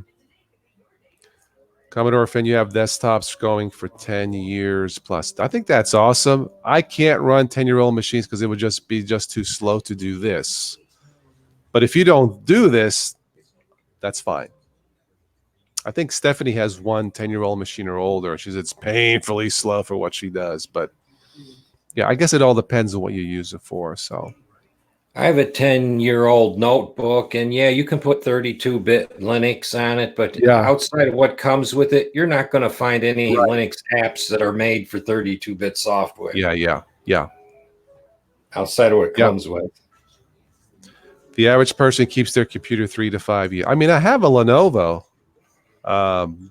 Speaker 1: Commodore Finn, you have desktops going for 10 years plus. I think that's awesome. I can't run 10-year-old machines because it would just be too slow to do this. But if you don't do this, that's fine. I think Stephanie has one 10-year-old machine or older, and it's painfully slow for what she does. But yeah, I guess it all depends on what you use it for. So
Speaker 2: I have a 10-year-old notebook, and yeah, you can put 32-bit Linux on it, but
Speaker 1: yeah,
Speaker 2: outside of what comes with it, you're not going to find any
Speaker 1: right.
Speaker 2: Linux apps that are made for 32-bit software
Speaker 1: Yeah.
Speaker 2: outside of what it
Speaker 1: Yeah.
Speaker 2: comes with.
Speaker 1: The average person keeps their computer 3 to 5 years. I mean, I have a Lenovo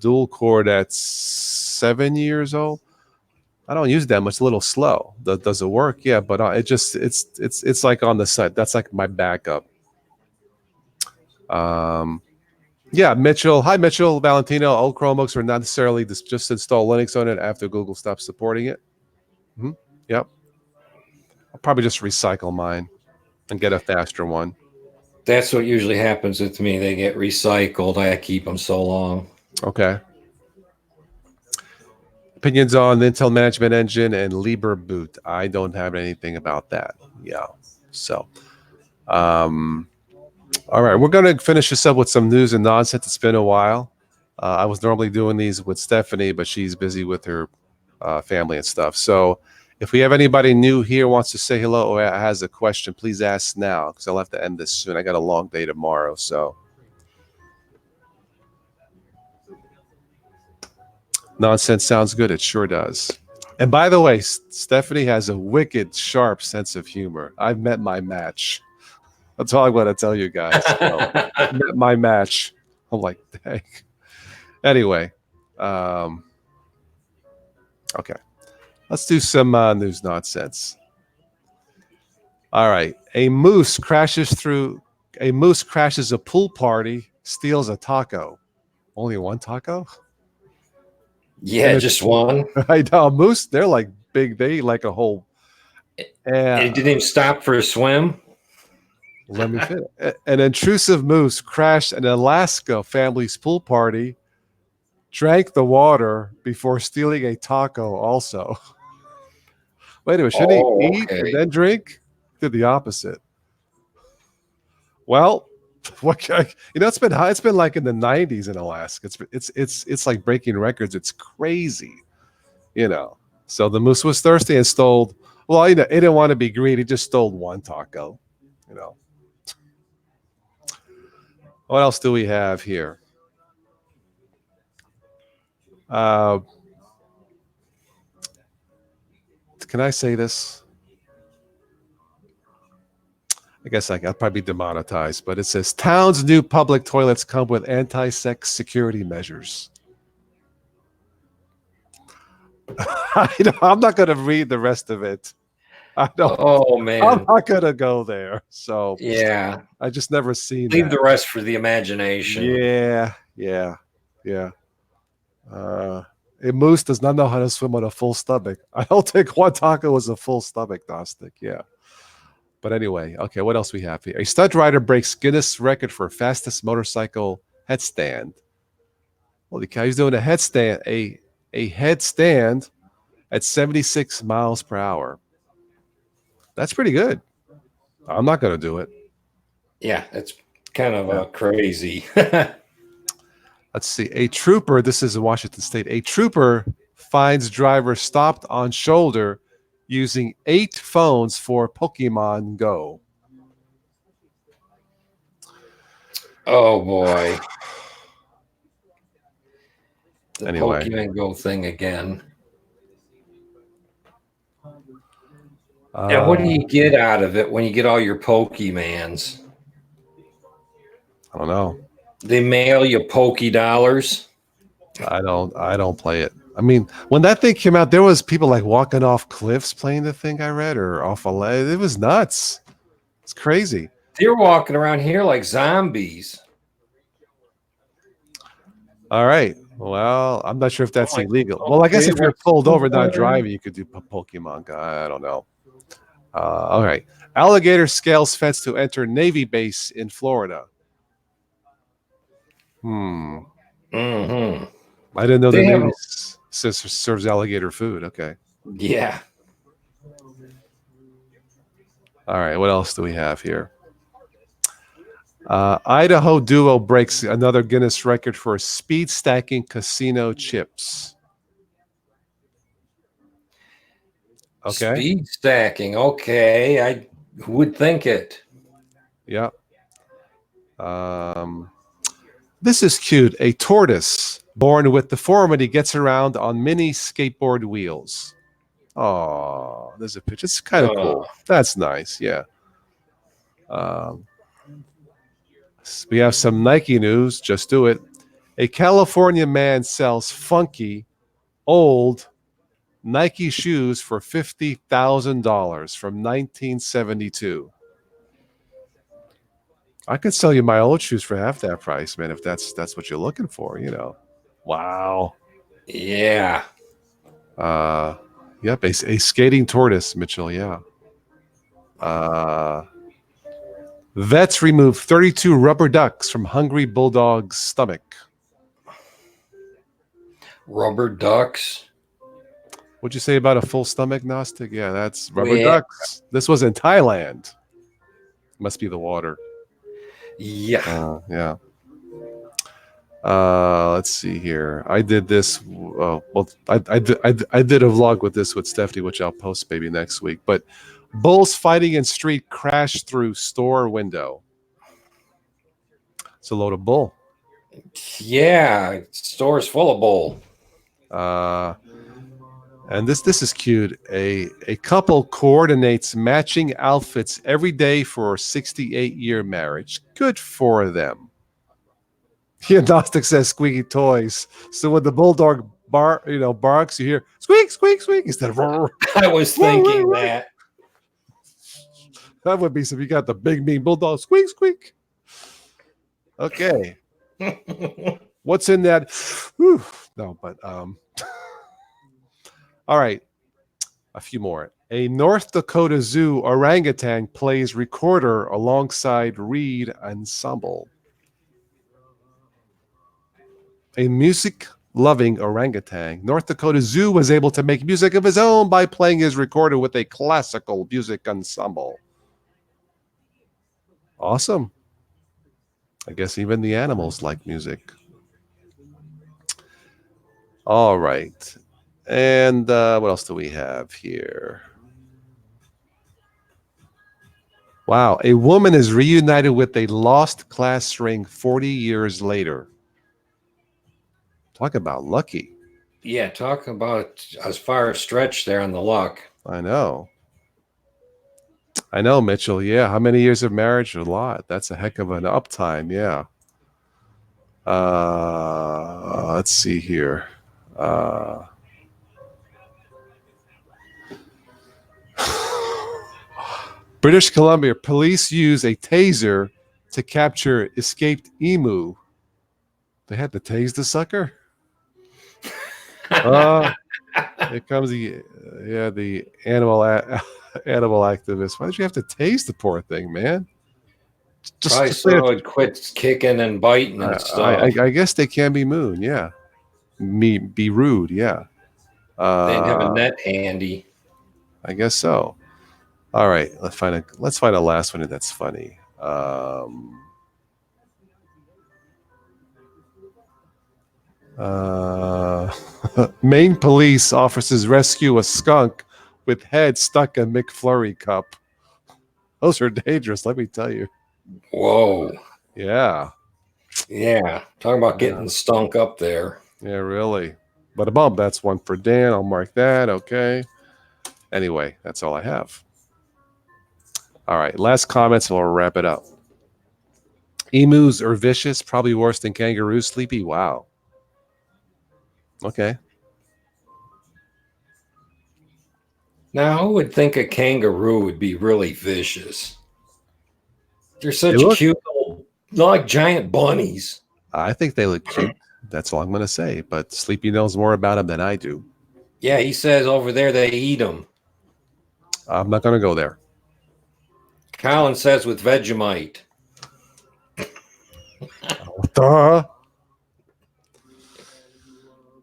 Speaker 1: dual core that's 7 years old. I don't use that much. It's a little slow. Does it work? Yeah, but it's like on the side. That's like my backup. Yeah, Mitchell. Hi, Mitchell. Valentino. Old Chromebooks are not necessarily just install Linux on it after Google stops supporting it. Yep. I'll probably just recycle mine and get a faster one.
Speaker 2: That's what usually happens with me. They get recycled. I keep them so long.
Speaker 1: Okay. Opinions on the Intel Management Engine and Liber Boot. I don't have anything about that. Yeah. So, all right, we're going to finish this up with some news and nonsense. It's been a while. I was normally doing these with Stephanie, but she's busy with her family and stuff. So if we have anybody new here wants to say hello or has a question, please ask now because I'll have to end this soon. I got a long day tomorrow. So nonsense sounds good. It sure does. And by the way, Stephanie has a wicked sharp sense of humor. I've met my match. That's all I want to tell you guys. So, met my match. I'm like, dang. Anyway, okay. Let's do some news nonsense. All right. A moose crashes a pool party, steals a taco. Only one taco?
Speaker 2: Yeah, just one.
Speaker 1: I know. Moose, they're like big. They eat like a whole.
Speaker 2: It didn't even stop for a swim.
Speaker 1: Let me finish. An intrusive moose crashed an Alaska family's pool party, drank the water before stealing a taco also. Wait a minute. Should he eat and then drink? Did the opposite. Well, it's been like in the 90s in Alaska. It's like breaking records. It's crazy, So the moose was thirsty and stole. Well, he didn't want to be greedy. He just stole one taco, What else do we have here? Can I say this? I guess I'll probably be demonetized, but it says town's new public toilets come with anti-sex security measures. I'm not going to read the rest of it.
Speaker 2: Oh man,
Speaker 1: I'm not going to go there. So
Speaker 2: yeah,
Speaker 1: I just never seen.
Speaker 2: Leave the rest for the imagination.
Speaker 1: Yeah. A moose does not know how to swim on a full stomach. I don't think one taco is a full stomach, Gnostic. Yeah. But anyway, okay, what else we have here? A stunt rider breaks Guinness record for fastest motorcycle headstand. Holy cow, he's doing a headstand, a headstand at 76 miles per hour. That's pretty good. I'm not going to do it.
Speaker 2: Yeah, that's kind of crazy.
Speaker 1: Let's see. A trooper, this is in Washington State, a trooper finds driver stopped on shoulder using 8 phones for Pokemon Go.
Speaker 2: Oh boy. The
Speaker 1: Anyway,
Speaker 2: Pokemon Go thing again. And
Speaker 1: uh,
Speaker 2: what do you get out of it when you get all your Pokemans?
Speaker 1: I don't know.
Speaker 2: They mail you Poke dollars.
Speaker 1: I don't play it. I mean, when that thing came out, there was people like walking off cliffs playing the thing I read or off a ledge. It was nuts. It's crazy.
Speaker 2: They're walking around here like zombies.
Speaker 1: All right. Well, I'm not sure if that's
Speaker 2: Like,
Speaker 1: illegal. Well, I guess
Speaker 2: okay,
Speaker 1: if you're
Speaker 2: what's
Speaker 1: pulled over not driving, you could do Pokemon Go. I don't know. All right. Alligator scales fence to enter Navy base in Florida. Hmm.
Speaker 2: Mm-hmm.
Speaker 1: I didn't know the
Speaker 2: They have,
Speaker 1: Navy serves alligator food. Okay.
Speaker 2: yeah.
Speaker 1: All right. What else do we have here? Idaho duo breaks another Guinness record for speed stacking casino chips. Okay.
Speaker 2: Speed stacking. Okay. I would think it.
Speaker 1: Yeah. This is cute. A tortoise born with deformity gets around on mini skateboard wheels. Oh, there's a picture. It's kind of
Speaker 2: Uh,
Speaker 1: cool. That's nice. Yeah. Um, we have some Nike news. Just do it. A California man sells funky, old Nike shoes for $50,000 from 1972. I could sell you my old shoes for half that price, man, if that's what you're looking for, you know. Wow.
Speaker 2: yeah.
Speaker 1: Uh yep, a skating tortoise, Mitchell, yeah. Uh Vets remove 32 rubber ducks from hungry bulldog's stomach.
Speaker 2: Rubber ducks.
Speaker 1: What'd you say about a full stomach, Gnostic? Yeah, that's rubber
Speaker 2: Yeah.
Speaker 1: ducks. This was in Thailand. Must be the water.
Speaker 2: Yeah.
Speaker 1: Yeah. Let's see here. I did this. I did a vlog with this with Stephanie, which I'll post maybe next week. But bulls fighting in street crashed through store window. It's a load of bull.
Speaker 2: Yeah. Store's full of bull.
Speaker 1: Uh, and this is cute. A couple coordinates matching outfits every day for a 68-year marriage. Good for them. The agnostic says squeaky toys. So when the bulldog barks, you hear squeak, squeak, squeak instead of roar.
Speaker 2: I was thinking that.
Speaker 1: That would be so. You got the big mean bulldog squeak, squeak. Okay, what's in that? Whew. No, but all right, a few more. A North Dakota Zoo orangutan plays recorder alongside reed ensemble. A music-loving orangutan, North Dakota Zoo was able to make music of his own by playing his recorder with a classical music ensemble. Awesome. I guess even the animals like music. All right. And what else do we have here? Wow. A woman is reunited with a lost class ring 40 years later. Talk about lucky.
Speaker 2: Yeah. Talk about as far as stretch there on the luck.
Speaker 1: I know. I know, Mitchell. Yeah. How many years of marriage? A lot. That's a heck of an uptime. Yeah. Let's see here. British Columbia police use a taser to capture escaped emu. They had to tase the sucker. Here comes the animal activist. Why did you have to tase the poor thing, man?
Speaker 2: Probably
Speaker 1: Just
Speaker 2: so it quits kicking and biting and stuff.
Speaker 1: I guess they can be moon. Yeah, be rude. Yeah.
Speaker 2: They didn't have a
Speaker 1: Uh,
Speaker 2: net handy.
Speaker 1: I guess so. All right, let's find a last one that's funny. Maine police officers rescue a skunk with head stuck in McFlurry cup. Those are dangerous, let me tell you.
Speaker 2: Whoa.
Speaker 1: Yeah.
Speaker 2: Yeah. Talking about
Speaker 1: Yeah.
Speaker 2: getting stunk up there.
Speaker 1: Yeah, really. But a bump, that's one for Dan. I'll mark that. Okay. Anyway, that's all I have. All right. Last comments and we'll wrap it up. Emus are vicious, probably worse than kangaroos. Sleepy. Wow. Okay.
Speaker 2: Now, who would think a kangaroo would be really vicious? They're
Speaker 1: They
Speaker 2: such
Speaker 1: look,
Speaker 2: cute little, they're like giant bunnies.
Speaker 1: I think they look cute. That's all I'm going to say. But Sleepy knows more about them than I do.
Speaker 2: Yeah, he says over there they eat them.
Speaker 1: I'm not going to go there.
Speaker 2: Colin says with Vegemite.
Speaker 1: Duh.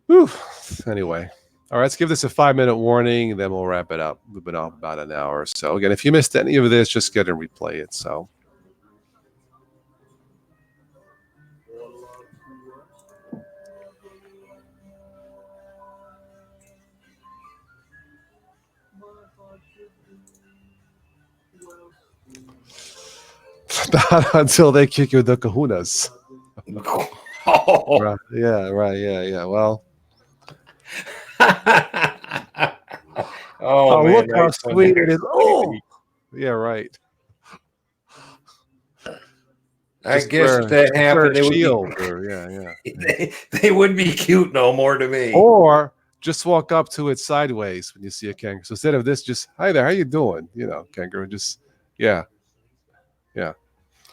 Speaker 1: Whew. Anyway. All right, let's give this a 5-minute warning, then we'll wrap it up. We've been off about an hour or so. Again, if you missed any of this, just get and replay it. So, not until they kick you the kahunas.
Speaker 2: Oh.
Speaker 1: Right. Yeah, right. Yeah. Well,
Speaker 2: Oh, man,
Speaker 1: look how
Speaker 2: right.
Speaker 1: sweet it is. Oh, yeah, right.
Speaker 2: I guess if that
Speaker 1: Just wear
Speaker 2: happened,
Speaker 1: a
Speaker 2: they would be
Speaker 1: shield or yeah.
Speaker 2: they wouldn't be cute no more to me.
Speaker 1: Or just walk up to it sideways when you see a kangaroo. So instead of this, just hi there, how you doing? You know, kangaroo. Just yeah.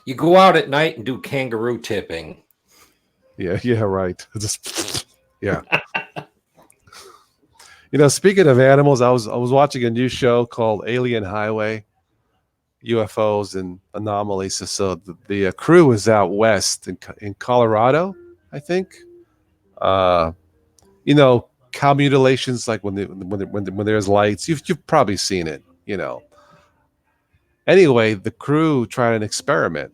Speaker 2: You go out at night and do kangaroo tipping.
Speaker 1: Yeah, right. Just yeah. Speaking of animals, I was watching a new show called Alien Highway, UFOs and anomalies. So the crew was out west in Colorado, I think. Cow mutilations, like when there's lights. You've probably seen it. Anyway, the crew tried an experiment.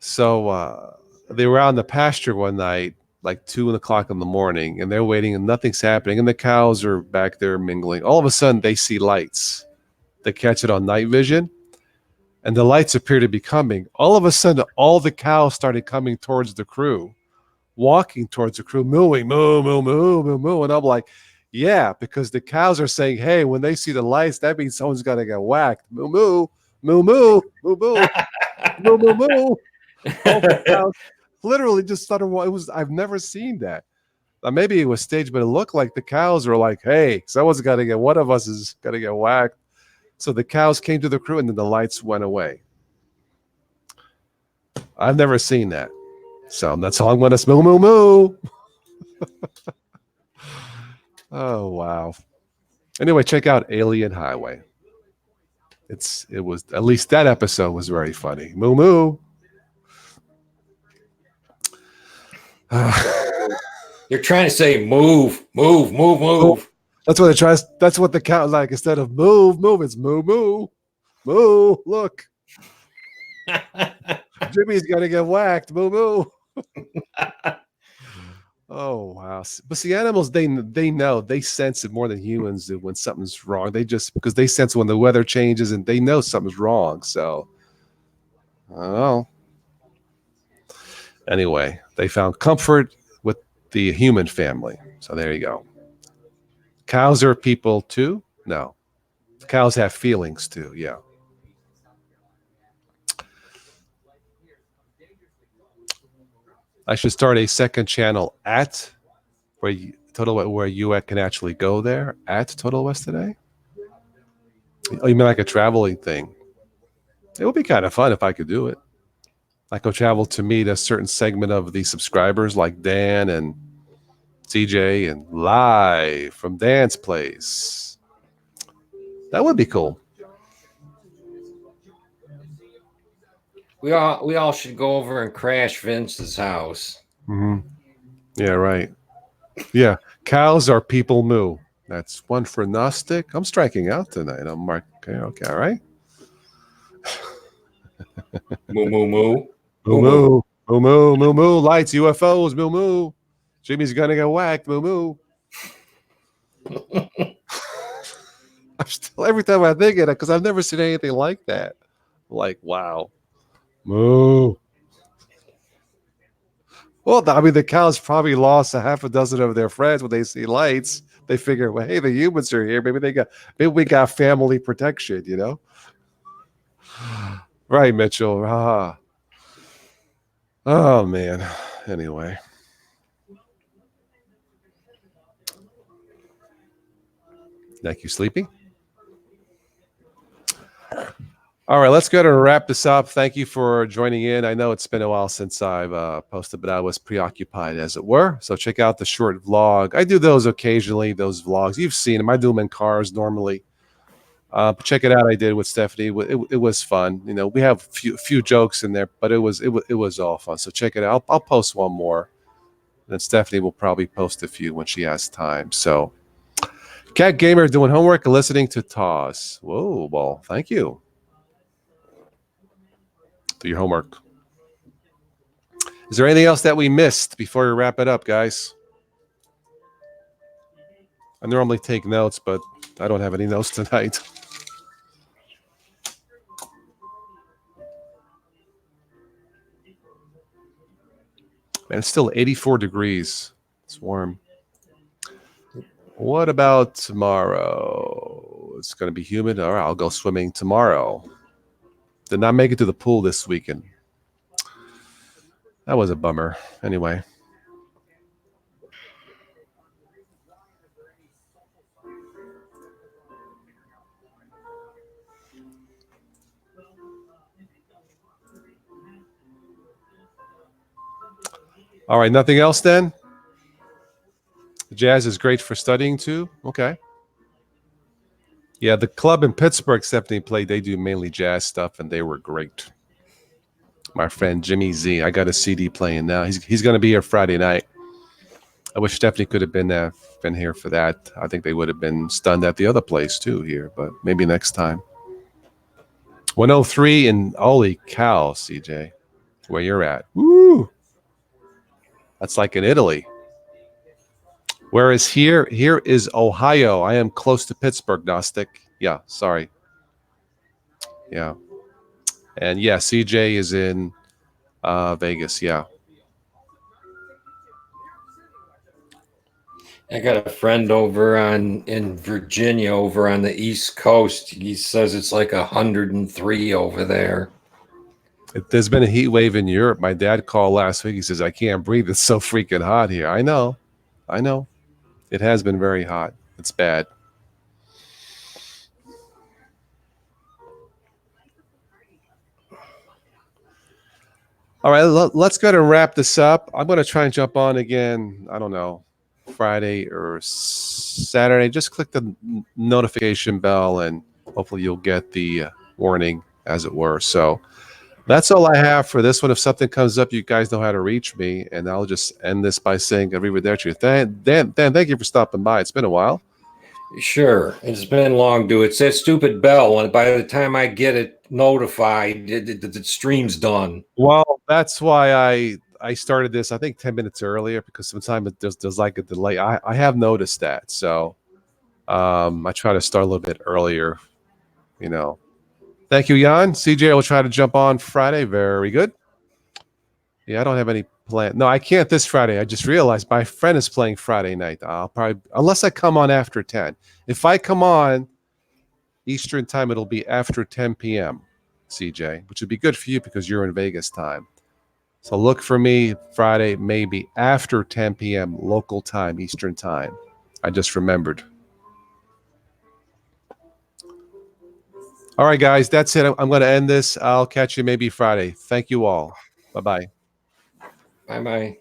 Speaker 1: So they were out in the pasture one night, like 2 o'clock in the morning, and they're waiting and nothing's happening. And the cows are back there mingling. All of a sudden, they see lights. They catch it on night vision, and the lights appear to be coming. All of a sudden, all the cows started coming towards the crew, walking towards the crew, mooing, moo, moo, moo, moo, moo. And I'm like, yeah, because the cows are saying, hey, when they see the lights, that means someone's going to get whacked. Moo, moo, moo, moo, moo, moo, moo, moo, moo. All the cows literally just started. I've never seen that. Maybe it was staged, but it looked like the cows were like, hey, someone's got to get, one of us is going to get whacked. So the cows came to the crew and then the lights went away. I've never seen that. So that's all I'm going to moo, moo, moo. Oh, wow. Anyway, check out Alien Highway. It was, at least that episode was very funny. Moo, moo.
Speaker 2: You're trying to say move, move, move, move.
Speaker 1: That's what it tries. That's what the cow like. Instead of move, move, it's moo, moo, moo. Look, Jimmy's gonna get whacked. Moo, moo. Oh wow! But see, animals they know, they sense it more than humans do when something's wrong. Because they sense when the weather changes and they know something's wrong. So, I don't know. Anyway, they found comfort with the human family. So there you go. Cows are people too? No. Cows have feelings too. Yeah. I should start a second channel at where you can actually go there at Total West Today. Oh, you mean like a traveling thing? It would be kind of fun if I could do it. I could travel to meet a certain segment of the subscribers like Dan and CJ and live from Dan's place. That would be cool.
Speaker 2: We all should go over and crash Vince's house.
Speaker 1: Mm-hmm. Yeah, right. Yeah, cows are people moo. That's one for Gnostic. I'm striking out tonight. I'm Mark. Okay, all right.
Speaker 2: Moo, moo, moo.
Speaker 1: Moo, moo, moo, moo, moo, moo. Lights, UFOs, moo, moo. Jimmy's gonna get whacked, moo, moo. I'm still every time I think of it because I've never seen anything like that. Like, wow, moo. Well, I mean, the cows probably lost a half a dozen of their friends when they see lights. They figure, well, hey, the humans are here. Maybe we got family protection. Right, Mitchell. Ah. Oh man. Anyway, thank you, Sleepy. All right, let's go to wrap this up. Thank you for joining in. I know it's been a while since I've posted, but I was preoccupied, as it were. So check out the short vlog. I do those occasionally. Those vlogs you've seen them. I do them in cars normally. But check it out. I did with Stephanie. It was fun. We have few jokes in there, but it was all fun. So check it out. I'll post one more. Then Stephanie will probably post a few when she has time. So, Cat Gamer doing homework and listening to Toss. Whoa, well, thank you. Do your homework. Is there anything else that we missed before we wrap it up, guys? I normally take notes, but I don't have any notes tonight. Man, it's still 84 degrees. It's warm. What about tomorrow? It's going to be humid. All right, I'll go swimming tomorrow. Did not make it to the pool this weekend. That was a bummer. Anyway. All right, nothing else then? Jazz is great for studying too. Okay. Yeah, the club in Pittsburgh, Stephanie played, they do mainly jazz stuff, and they were great. My friend Jimmy Z, I got a CD playing now. He's going to be here Friday night. I wish Stephanie could have been here for that. I think they would have been stunned at the other place too here, but maybe next time. 103 and holy cow, CJ, where you're at. Woo! That's like in Italy. Whereas here is Ohio. I am close to Pittsburgh, Gnostic. Yeah, sorry. Yeah. And yeah, CJ is in Vegas. Yeah.
Speaker 2: I got a friend over in Virginia, over on the East Coast. He says it's like 103 over there.
Speaker 1: There's been a heat wave in Europe. My dad called last week. He says, I can't breathe. It's so freaking hot here. I know. It has been very hot. It's bad. All right, let's go to wrap this up. I'm going to try and jump on again. I don't know, Friday or Saturday. Just click the notification bell, and hopefully you'll get the warning, as it were. So that's all I have for this one. If something comes up, you guys know how to reach me, and I'll just end this by saying, "Arrivederci." Dan, thank you for stopping by. It's been a while.
Speaker 2: Sure, it's been long, dude. It's that stupid bell, and by the time I get it notified, the stream's done.
Speaker 1: Well, that's why I started this. I think 10 minutes earlier because sometimes there's like a delay. I have noticed that, so I try to start a little bit earlier. Thank you, Jan. CJ will try to jump on Friday. Very good. Yeah, I don't have any plan. No, I can't this Friday. I just realized my friend is playing Friday night. I'll probably, unless I come on after 10. If I come on Eastern time, it'll be after 10 p.m., CJ, which would be good for you because you're in Vegas time. So look for me Friday, maybe after 10 p.m. local time, Eastern time. I just remembered. All right, guys, that's it. I'm going to end this. I'll catch you maybe Friday. Thank you all. Bye-bye.
Speaker 2: Bye-bye.